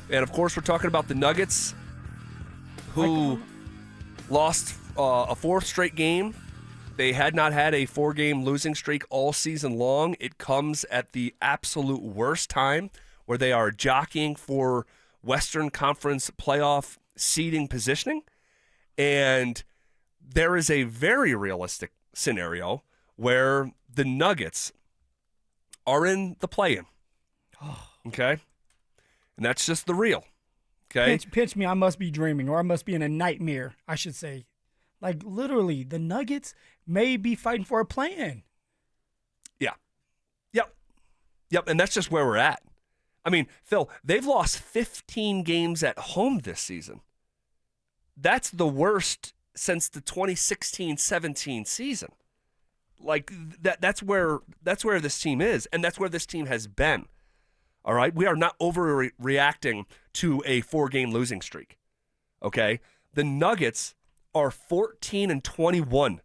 And, of course, we're talking about the Nuggets, who lost a fourth straight game. They had not had a 4-game losing streak all season long. It comes at the absolute worst time where they are jockeying for Western Conference playoff seeding positioning. And there is a very realistic scenario where the Nuggets are in the play-in. Okay? And that's just the real. Okay? Pinch me, I must be dreaming, or I must be in a nightmare, I should say. Like, literally, the Nuggets may be fighting for a play-in. Yeah. Yep, and that's just where we're at. I mean, Phil, they've lost 15 games at home this season. That's the worst since the 2016-17 season. Like, that's where this team is, and that's where this team has been. All right? We are not overreacting to a 4-game losing streak. Okay? The Nuggets are 14-21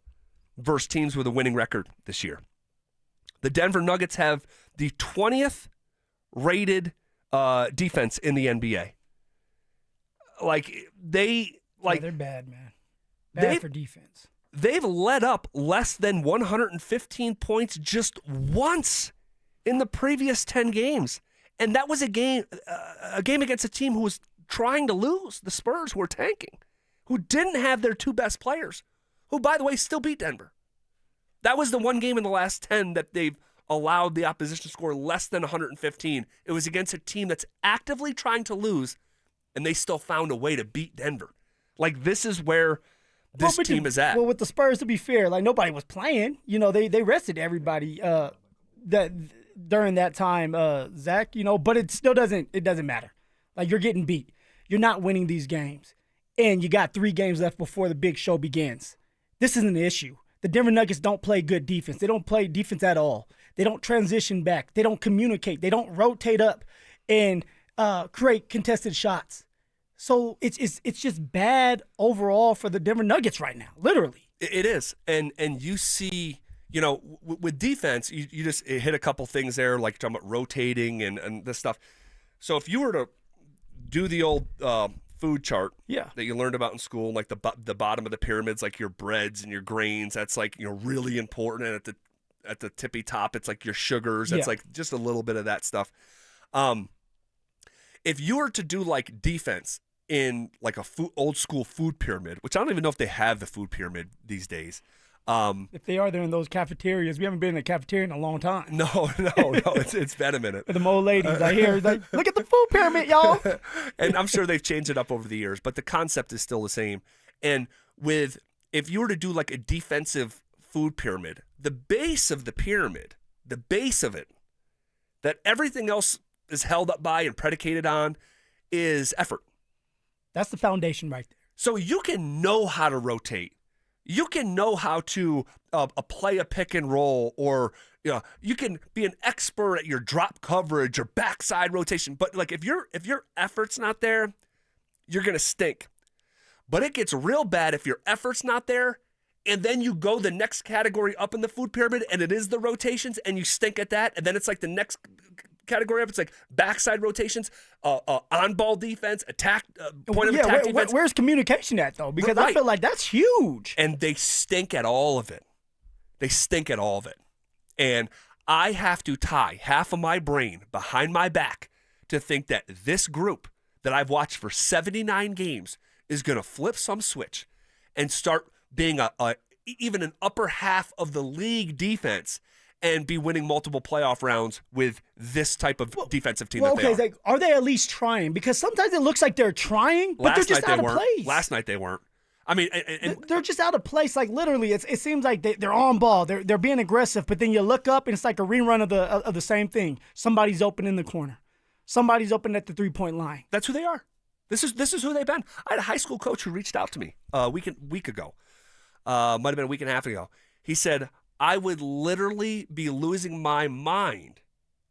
versus teams with a winning record this year. The Denver Nuggets have the 20th rated defense in the NBA. They're bad, man. Bad for defense. They've let up less than 115 points just once in the previous 10 games. And that was a game against a team who was trying to lose, the Spurs, who were tanking, who didn't have their two best players, who, by the way, still beat Denver. That was the one game in the last 10 that they've allowed the opposition to score less than 115. It was against a team that's actively trying to lose, and they still found a way to beat Denver. Like, this is where this team is at. Well, with the Spurs, to be fair, like, nobody was playing. You know, they rested everybody that during that time, Zach, you know, but it still doesn't matter. Like, you're getting beat. You're not winning these games. And you got 3 games left before the big show begins. This isn't an issue. The Denver Nuggets don't play good defense. They don't play defense at all. They don't transition back. They don't communicate. They don't rotate up and create contested shots. So it's just bad overall for the Denver Nuggets right now, literally. It is. And you see, you know, with defense, you just hit a couple things there, like talking about rotating and this stuff. So if you were to do the old food chart that you learned about in school, like the bottom of the pyramids, like your breads and your grains, that's like, you know, really important. And at the tippy top, it's like your sugars. That's like just a little bit of that stuff. If you were to do like defense in like a old school food pyramid, which I don't even know if they have the food pyramid these days. If they are, they're in those cafeterias. We haven't been in a cafeteria in a long time. No, it's been a minute. Them old ladies I hear, like, look at the food pyramid, y'all. And I'm sure they've changed it up over the years, but the concept is still the same. And if you were to do like a defensive food pyramid, the base of the pyramid, the base of it, that everything else is held up by and predicated on, is effort. That's the foundation right there. So you can know how to rotate. You can know how to play a pick and roll, or you can be an expert at your drop coverage or backside rotation. But like if your effort's not there, you're gonna stink. But it gets real bad if your effort's not there, and then you go the next category up in the food pyramid, and it is the rotations, and you stink at that, and then it's like the next category up. It's like backside rotations, on-ball defense, attack, point of attack defense. Where's communication at, though? Because I feel like that's huge. And they stink at all of it. And I have to tie half of my brain behind my back to think that this group that I've watched for 79 games is going to flip some switch and start being even an upper half of the league defense and be winning multiple playoff rounds with this type of defensive team that they are. Like, are they at least trying? Because sometimes it looks like they're trying, but they're just out of place. Last night they weren't. I mean, they're just out of place. Like, literally, it seems like they're on ball. They're being aggressive, but then you look up and it's like a rerun of the same thing. Somebody's open in the corner. Somebody's open at the 3-point line. That's who they are. This is who they've been. I had a high school coach who reached out to me a week ago. Might have been a week and a half ago. He said, I would literally be losing my mind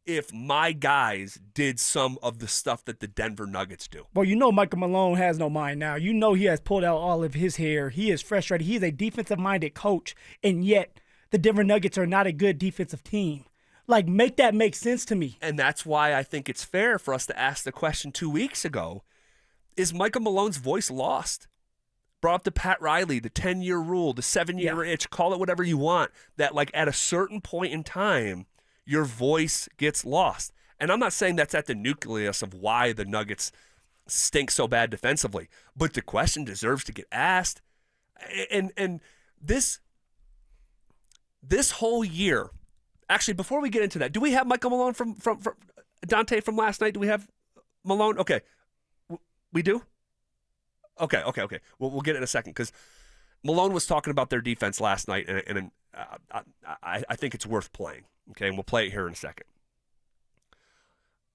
if my guys did some of the stuff that the Denver Nuggets do. Well, you know Michael Malone has no mind now. You know he has pulled out all of his hair. He is frustrated. He is a defensive-minded coach, and yet the Denver Nuggets are not a good defensive team. Like, make that make sense to me. And that's why I think it's fair for us to ask the question 2 weeks ago, is Michael Malone's voice lost? Brought up to Pat Riley, the 10-year rule, the 7-year itch, call it whatever you want, that like at a certain point in time, your voice gets lost. And I'm not saying that's at the nucleus of why the Nuggets stink so bad defensively, but the question deserves to get asked. And this whole year, actually, before we get into that, do we have Michael Malone from Dante from last night? Do we have Malone? Okay. We do? Okay. We'll get it in a second because Malone was talking about their defense last night, and I think it's worth playing. Okay, and we'll play it here in a second.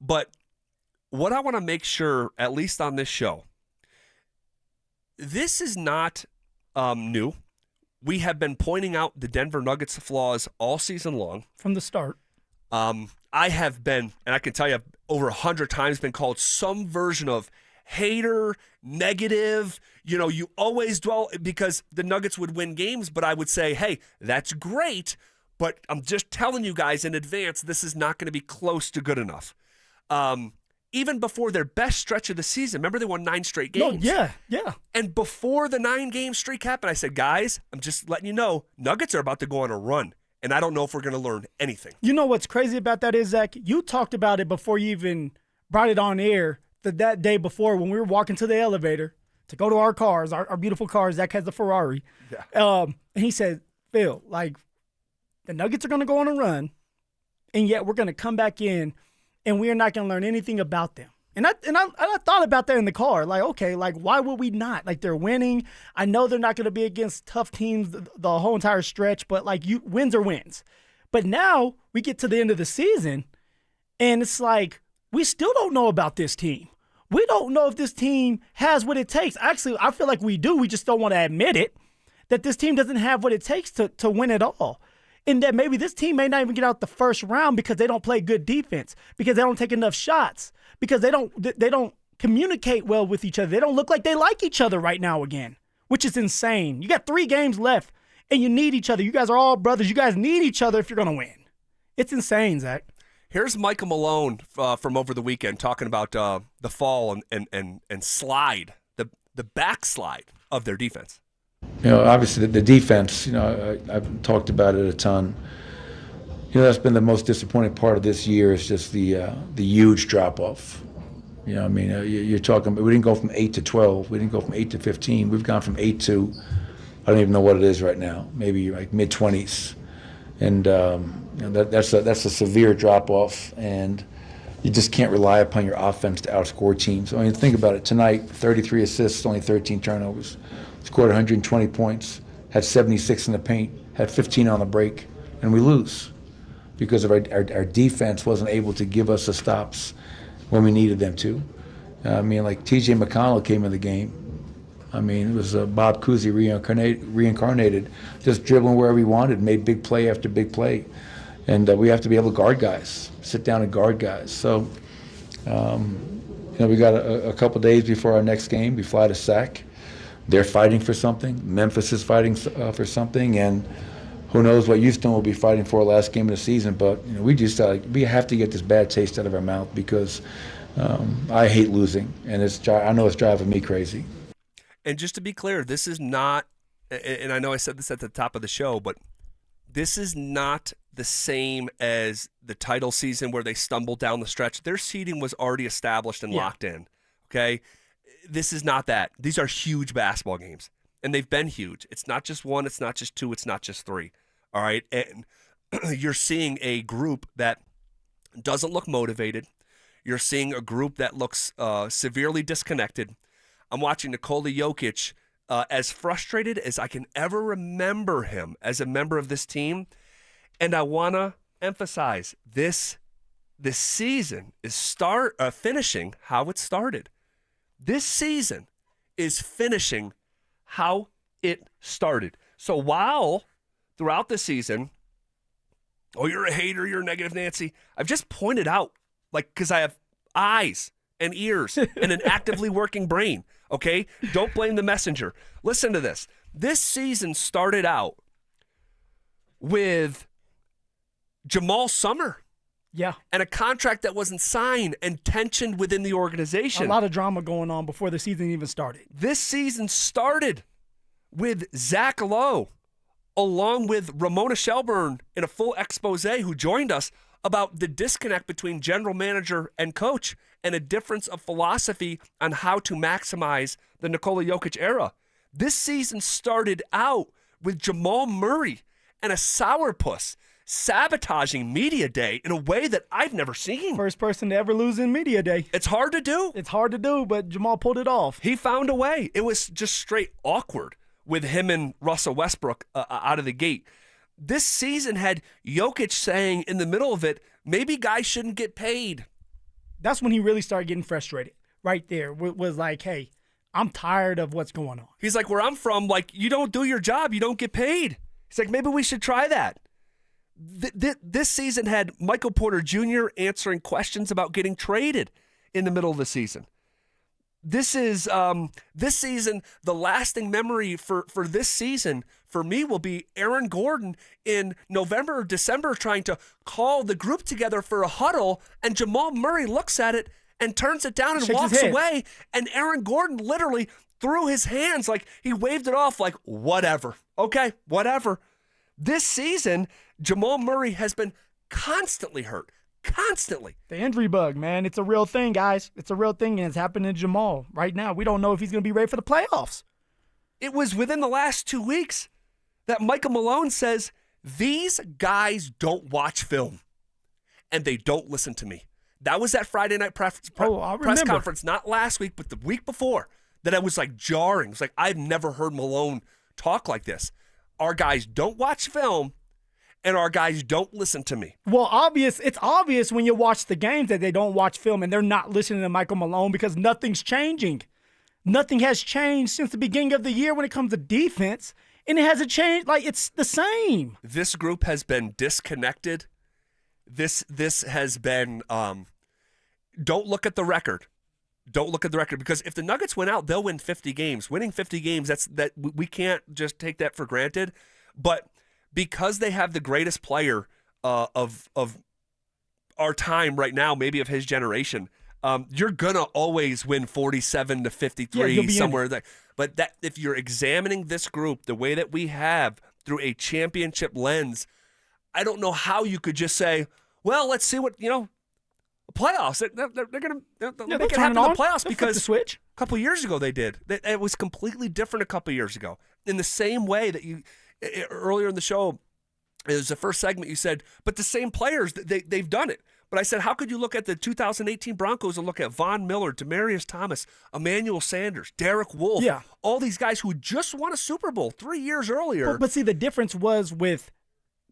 But what I want to make sure, at least on this show, this is not new. We have been pointing out the Denver Nuggets' flaws all season long. From the start. I have been, and I can tell you, I've over 100 times been called some version of hater, negative. You know, you always dwell because the Nuggets would win games, but I would say, hey, that's great, but I'm just telling you guys in advance, this is not going to be close to good enough. Even before their best stretch of the season, remember they won 9 straight games? No, yeah. And before the 9-game streak happened, I said, guys, I'm just letting you know, Nuggets are about to go on a run, and I don't know if we're going to learn anything. You know what's crazy about that is, Zach, you talked about it before you even brought it on air that day before when we were walking to the elevator to go to our cars, our beautiful cars. Zach has the Ferrari. Yeah. And he said, Phil, like, the Nuggets are going to go on a run, and yet we're going to come back in, and we are not going to learn anything about them. And I thought about that in the car. Like, okay, like, why would we not? Like, they're winning. I know they're not going to be against tough teams the whole entire stretch, but, like, wins are wins. But now we get to the end of the season, and it's like we still don't know about this team. We don't know if this team has what it takes. Actually, I feel like we do. We just don't want to admit it, that this team doesn't have what it takes to win at all. And that maybe this team may not even get out the first round because they don't play good defense, because they don't take enough shots, because they don't communicate well with each other. They don't look like they like each other right now again, which is insane. You got 3 games left, and you need each other. You guys are all brothers. You guys need each other if you're going to win. It's insane, Zach. Here's Michael Malone from over the weekend talking about the fall and slide, the backslide of their defense. You know, obviously the defense, you know, I've talked about it a ton. You know, that's been the most disappointing part of this year is just the huge drop-off. You know, I mean, you're talking, we didn't go from 8 to 12. We didn't go from 8 to 15. We've gone from 8 to, I don't even know what it is right now, maybe like mid-20s. And you know, that's a severe drop-off, and you just can't rely upon your offense to outscore teams. I mean, think about it. Tonight, 33 assists, only 13 turnovers. Scored 120 points, had 76 in the paint, had 15 on the break, and we lose because of our defense wasn't able to give us the stops when we needed them to. I mean, like T.J. McConnell came in the game. I mean, it was Bob Cousy reincarnated, just dribbling wherever he wanted, made big play after big play. And we have to be able to guard guys, sit down and guard guys. So, you know, we got a couple days before our next game. We fly to SAC. They're fighting for something. Memphis is fighting for something, and who knows what Houston will be fighting for last game of the season. But you know, we have to get this bad taste out of our mouth because I hate losing, and I know it's driving me crazy. And just to be clear, this is not, and I know I said this at the top of the show, but this is not the same as the title season where they stumbled down the stretch. Their seeding was already established and locked in, okay? This is not that. These are huge basketball games, and they've been huge. It's not just 1, it's not just 2, it's not just 3, all right? And you're seeing a group that doesn't look motivated. You're seeing a group that looks severely disconnected. I'm watching Nikola Jokic as frustrated as I can ever remember him as a member of this team. And I want to emphasize this season is finishing how it started. This season is finishing how it started. So while throughout the season, oh, you're a hater, you're a negative Nancy, I've just pointed out, like, because I have eyes and ears and an actively working brain, okay? Don't blame the messenger. Listen to this. This season started out with Jamal Summer Yeah. And a contract that wasn't signed and tension within the organization. A lot of drama going on before the season even started. This season started with Zach Lowe, along with Ramona Shelburne in a full expose who joined us about the disconnect between general manager and coach and a difference of philosophy on how to maximize the Nikola Jokic era. This season started out with Jamal Murray and a sourpuss sabotaging media day in a way that I've never seen. First person to ever lose in media day. It's hard to do. It's hard to do, but Jamal pulled it off. He found a way. It was just straight awkward with him and Russell Westbrook out of the gate. This season had Jokic saying in the middle of it, maybe guys shouldn't get paid. That's when he really started getting frustrated. Right there was like, hey, I'm tired of what's going on. He's like, where I'm from, like, you don't do your job, you don't get paid. He's like, maybe we should try that. This season had Michael Porter Jr. answering questions about getting traded in the middle of the season. This season, the lasting memory for this season for me will be Aaron Gordon in November or December trying to call the group together for a huddle, and Jamal Murray looks at it and turns it down and Shakes walks away, and Aaron Gordon literally threw his hands like he waved it off like, whatever. Okay, whatever. This season, Jamal Murray has been constantly hurt. Constantly. The injury bug, man. It's a real thing, guys. It's a real thing, and it's happening to Jamal right now. We don't know if he's going to be ready for the playoffs. It was within the last 2 weeks that Michael Malone says, these guys don't watch film, and they don't listen to me. That was that Friday night press conference, not last week, but the week before, that I was like jarring. It was like, I've never heard Malone talk like this. Our guys don't watch film, and our guys don't listen to me. Well, it's obvious when you watch the games that they don't watch film and they're not listening to Michael Malone because nothing's changing. Nothing has changed since the beginning of the year when it comes to defense, and it hasn't changed. Like, it's the same. This group has been disconnected. This has been don't look at the record. Don't look at the record, because if the Nuggets win out, they'll win 50 games. Winning 50 games, that we can't just take that for granted. But because they have the greatest player of our time right now, maybe of his generation, you're gonna always win 47 to 53 somewhere there. But that if you're examining this group the way that we have through a championship lens, I don't know how you could just say, well, let's see what playoffs. They're going to make it happen in the playoffs, because switch. a couple years ago they did. It was completely different a couple years ago. In the same way that you earlier in the show, it was the first segment, you said, but the same players, they've done it. But I said, how could you look at the 2018 Broncos and look at Von Miller, Demaryius Thomas, Emmanuel Sanders, Derek Wolfe, all these guys who just won a Super Bowl 3 years earlier. But see, the difference was with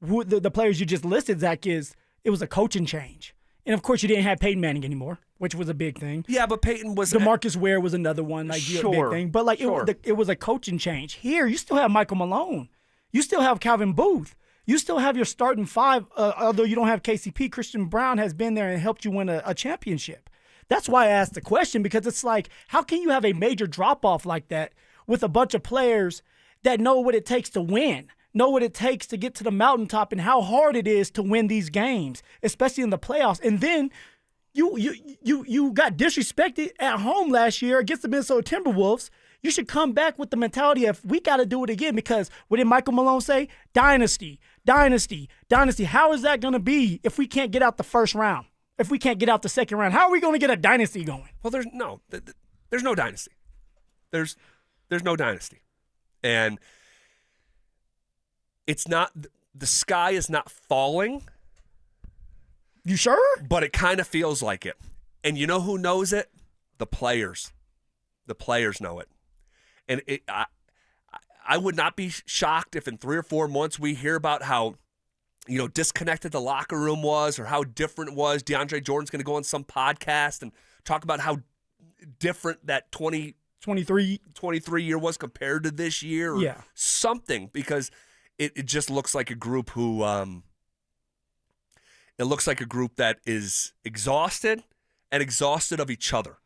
the players you just listed, Zach, is it was a coaching change. And, of course, you didn't have Peyton Manning anymore, which was a big thing. Yeah, but Peyton was... DeMarcus Ware was another one, like a big thing. But, like, it was a coaching change. Here, you still have Michael Malone. You still have Calvin Booth. You still have your starting five, although you don't have KCP. Christian Brown has been there and helped you win a championship. That's why I asked the question, because it's like, how can you have a major drop-off like that with a bunch of players that know what it takes to win, know what it takes to get to the mountaintop and how hard it is to win these games, especially in the playoffs. And then you got disrespected at home last year against the Minnesota Timberwolves. You should come back with the mentality of, we got to do it again, because what did Michael Malone say? Dynasty, dynasty, dynasty. How is that going to be if we can't get out the first round? If we can't get out the second round? How are we going to get a dynasty going? Well, there's no dynasty. There's no dynasty. And it's not, the sky is not falling. You sure? But it kind of feels like it. And you know who knows it? The players. The players know it. And I would not be shocked if in 3 or 4 months we hear about how, disconnected the locker room was, or how different it was. DeAndre Jordan's going to go on some podcast and talk about how different that 23 year was compared to this year, or something, because it just looks like a group who it looks like a group that is exhausted of each other.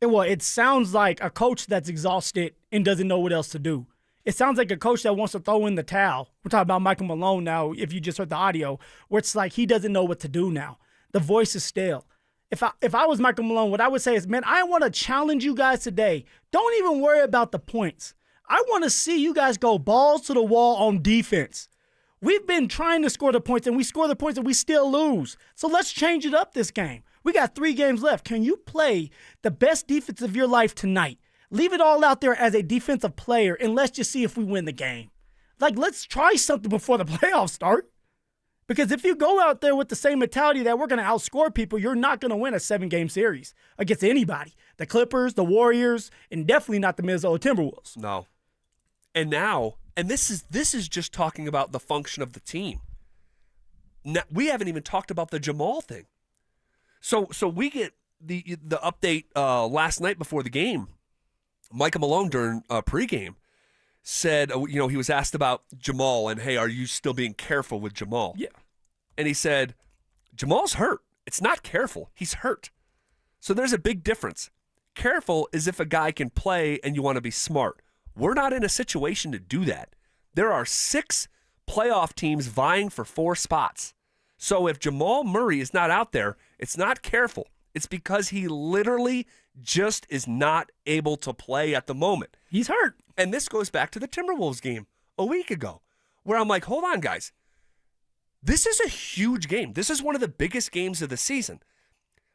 Well, it sounds like a coach that's exhausted and doesn't know what else to do. It sounds like a coach that wants to throw in the towel. We're talking about Michael Malone now, if you just heard the audio, where it's like he doesn't know what to do now. The voice is stale. If I was Michael Malone, what I would say is, man, I want to challenge you guys today. Don't even worry about the points. I want to see you guys go balls to the wall on defense. We've been trying to score the points, and we score the points, and we still lose. So let's change it up this game. We got 3 games left. Can you play the best defense of your life tonight? Leave it all out there as a defensive player, and let's just see if we win the game. Like, let's try something before the playoffs start. Because if you go out there with the same mentality that we're going to outscore people, you're not going to win a 7-game series against anybody. The Clippers, the Warriors, and definitely not the Minnesota Timberwolves. No. And now, and this is just talking about the function of the team. Now, we haven't even talked about the Jamal thing. So we get the update last night before the game. Michael Malone during pregame said, he was asked about Jamal and, hey, are you still being careful with Jamal? Yeah. And he said, Jamal's hurt. It's not careful. He's hurt. So there's a big difference. Careful is if a guy can play and you want to be smart. We're not in a situation to do that. There are 6 playoff teams vying for 4 spots. So if Jamal Murray is not out there, it's not careful. It's because he literally just is not able to play at the moment. He's hurt. And this goes back to the Timberwolves game a week ago, where I'm like, hold on, guys. This is a huge game. This is one of the biggest games of the season.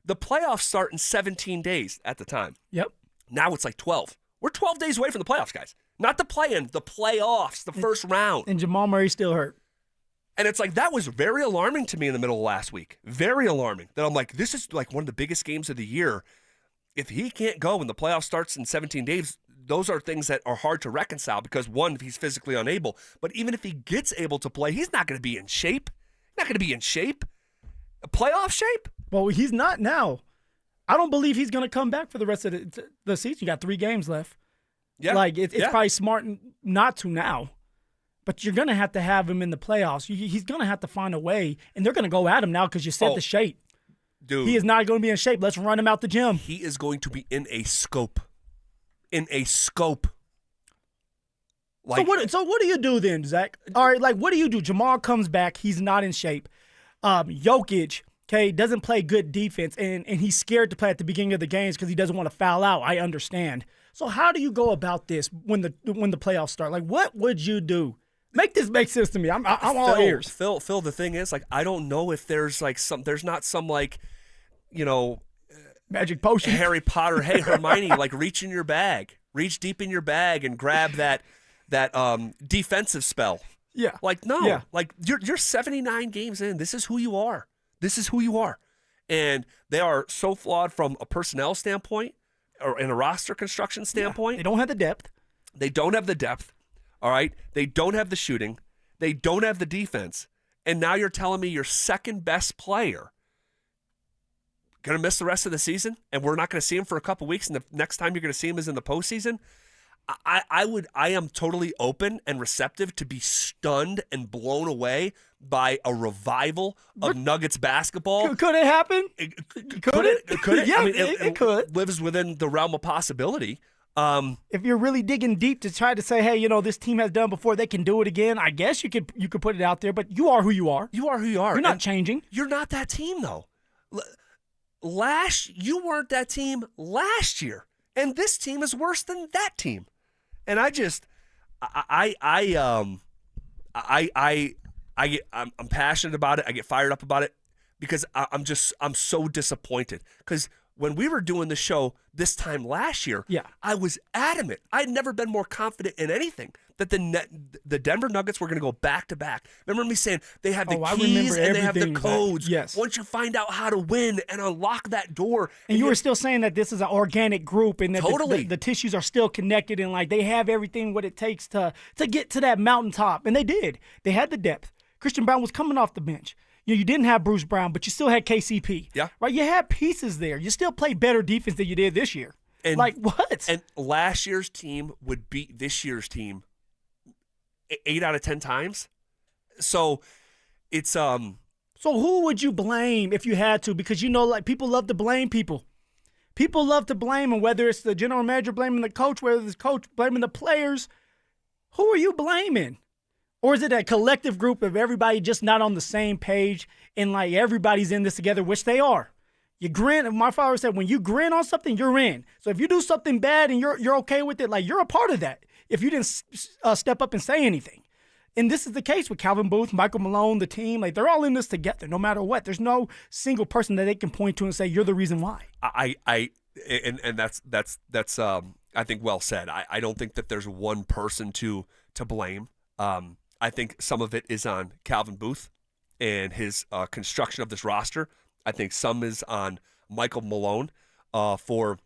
The playoffs start in 17 days at the time. Yep. Now it's like 12. We're 12 days away from the playoffs, guys. Not the play-in, the playoffs, the first round. And Jamal Murray's still hurt. And it's like, that was very alarming to me in the middle of last week. Very alarming. That I'm like, this is like one of the biggest games of the year. If he can't go and the playoff starts in 17 days, those are things that are hard to reconcile because, one, he's physically unable. But even if he gets able to play, he's not going to be in shape. Not going to be in shape. Playoff shape? Well, he's not now. I don't believe he's going to come back for the rest of the season. You got 3 games left. Yeah. Like, it's probably smart not to now. But you're going to have him in the playoffs. He's going to have to find a way. And they're going to go at him now because you said the shape. Dude. He is not going to be in shape. Let's run him out the gym. He is going to be in a scope. In a scope. Like, so what do you do then, Zach? All right, like, what do you do? Jamal comes back. He's not in shape. Jokic, doesn't play good defense, and he's scared to play at the beginning of the games because he doesn't want to foul out. I understand. So how do you go about this when the playoffs start? Like, what would you do? Make this make sense to me. I'm all ears. Phil, the thing is, like, I don't know if there's not some like, magic potion. Harry Potter, hey, Hermione, like reach deep in your bag and grab that defensive spell. Yeah. Like, no. Yeah. Like, you're 79 games in. This is who you are. And they are so flawed from a personnel standpoint or in a roster construction standpoint. They don't have the depth. They don't have the depth. All right? They don't have the shooting. They don't have the defense. And now you're telling me your second best player going to miss the rest of the season and we're not going to see him for a couple weeks and the next time you're going to see him is in the postseason? I am totally open and receptive to be stunned and blown away by a revival of Nuggets basketball. Could it happen? Could it? Yeah, I mean, it could. Lives within the realm of possibility. If you're really digging deep to try to say, hey, this team has done before, they can do it again, I guess you could put it out there, but you are who you are. You are who you are. You're not changing. You're not that team, though. You weren't that team last year, and this team is worse than that team. And I'm passionate about it. I get fired up about it because I'm so disappointed. Because when we were doing the show this time last year, I was adamant. I had never been more confident in anything that the Denver Nuggets were going to go back to back. Remember me saying they have the keys and they have the codes. Yes. Once you find out how to win and unlock that door. And you were still saying that this is an organic group and that Totally. the tissues are still connected and like they have everything what it takes to get to that mountaintop. And they did. They had the depth. Christian Brown was coming off the bench. You didn't have Bruce Brown, but you still had KCP. Yeah. Right? You had pieces there. You still played better defense than you did this year. And, like, what? And last year's team would beat this year's team 8 out of 10 times. So it's So who would you blame if you had to? Because like people love to blame people. People love to blame them, whether it's the general manager blaming the coach, whether it's the coach blaming the players. Who are you blaming? Or is it a collective group of everybody just not on the same page and like everybody's in this together, which they are? You grin. My father said, when you grin on something, you're in. So if you do something bad and you're okay with it, like you're a part of that. If you didn't step up and say anything. And this is the case with Calvin Booth, Michael Malone, the team. Like they're all in this together, no matter what. There's no single person that they can point to and say you're the reason why. And that's I think well said. I don't think that there's one person to blame. I think some of it is on Calvin Booth and his construction of this roster. I think some is on Michael Malone for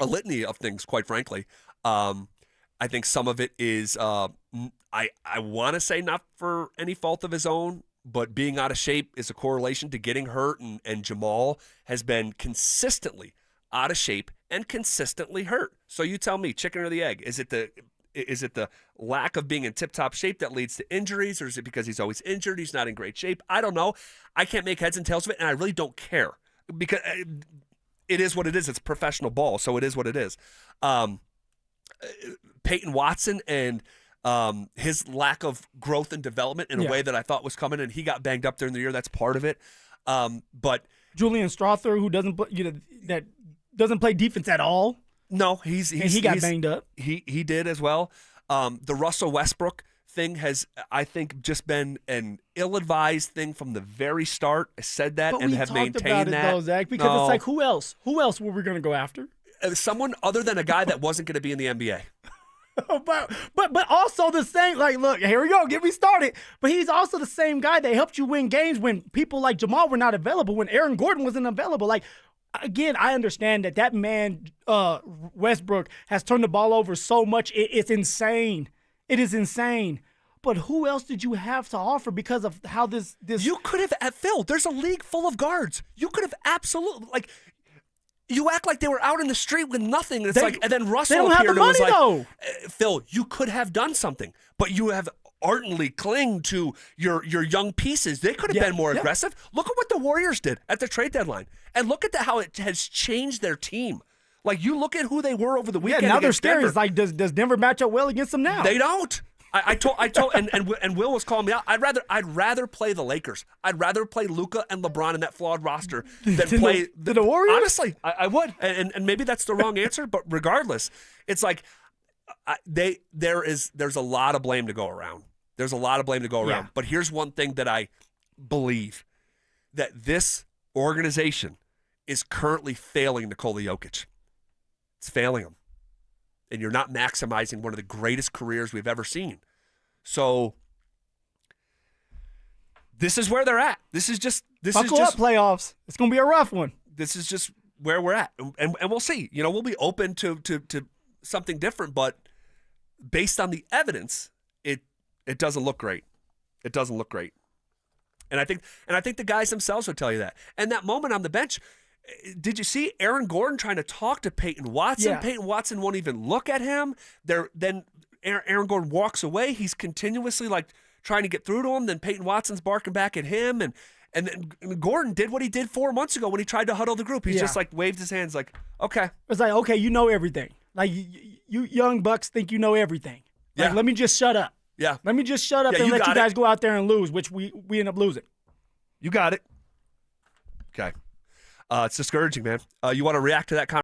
a litany of things, quite frankly. I think some of it is I want to say not for any fault of his own, but being out of shape is a correlation to getting hurt, and Jamal has been consistently out of shape and consistently hurt. So you tell me, chicken or the egg? Is it the lack of being in tip-top shape that leads to injuries, or is it because he's always injured, he's not in great shape? I don't know. I can't make heads and tails of it, and I really don't care because it is what it is. It's professional ball, so it is what it is. Peyton Watson and his lack of growth and development in a way that I thought was coming, and he got banged up during the year. That's part of it. But Julian Strother, who doesn't that doesn't play defense at all. No, he got banged up. He did as well. The Russell Westbrook thing has, I think, just been an ill-advised thing from the very start. I said that and have maintained that. But we talked about it, though, Zach, because it's like, who else? Who else were we going to go after? Someone other than a guy that wasn't going to be in the NBA. but also the same, like, look, here we go, get me started. But he's also the same guy that helped you win games when people like Jamal were not available, when Aaron Gordon wasn't available. Like, again, I understand that man, Westbrook, has turned the ball over so much. It's insane. It is insane. But who else did you have to offer because of how this? You could have, Phil, there's a league full of guards. You could have absolutely, like, you act like they were out in the street with nothing. And and then Russell appeared and was like, Phil, you could have done something, but you have ardently clinged to your young pieces. They could have been more aggressive. Look at what the Warriors did at the trade deadline, and look at how it has changed their team. Like, you look at who they were over the weekend. Now they're scary. It's like, does Denver match up well against them now? They don't. I told, and Will was calling me out. I'd rather play the Lakers. I'd rather play Luka and LeBron in that flawed roster than play the Warriors. Honestly, I would. And maybe that's the wrong answer, but regardless, it's like there's a lot of blame to go around. There's a lot of blame to go around. Yeah. But here's one thing that I believe, that this organization is currently failing Nikola Jokic. It's failing him. And you're not maximizing one of the greatest careers we've ever seen. So this is where they're at. Buckle up, playoffs. It's going to be a rough one. This is just where we're at. And we'll see. You know, we'll be open to something different, but based on the evidence, it doesn't look great. It doesn't look great. And I think the guys themselves would tell you that. And that moment on the bench, did you see Aaron Gordon trying to talk to Peyton Watson? Yeah. Peyton Watson won't even look at him. Then Aaron Gordon walks away. He's continuously like trying to get through to him. Then Peyton Watson's barking back at him. And then Gordon did what he did 4 months ago when he tried to huddle the group. He's just like waved his hands like, okay. It's like, okay, you know everything. Like, you young bucks think you know everything. Like, Yeah. let me just shut up. Yeah. Let me just shut up and let you guys go out there and lose, which we end up losing. You got it. Okay. It's discouraging, man. You want to react to that conversation?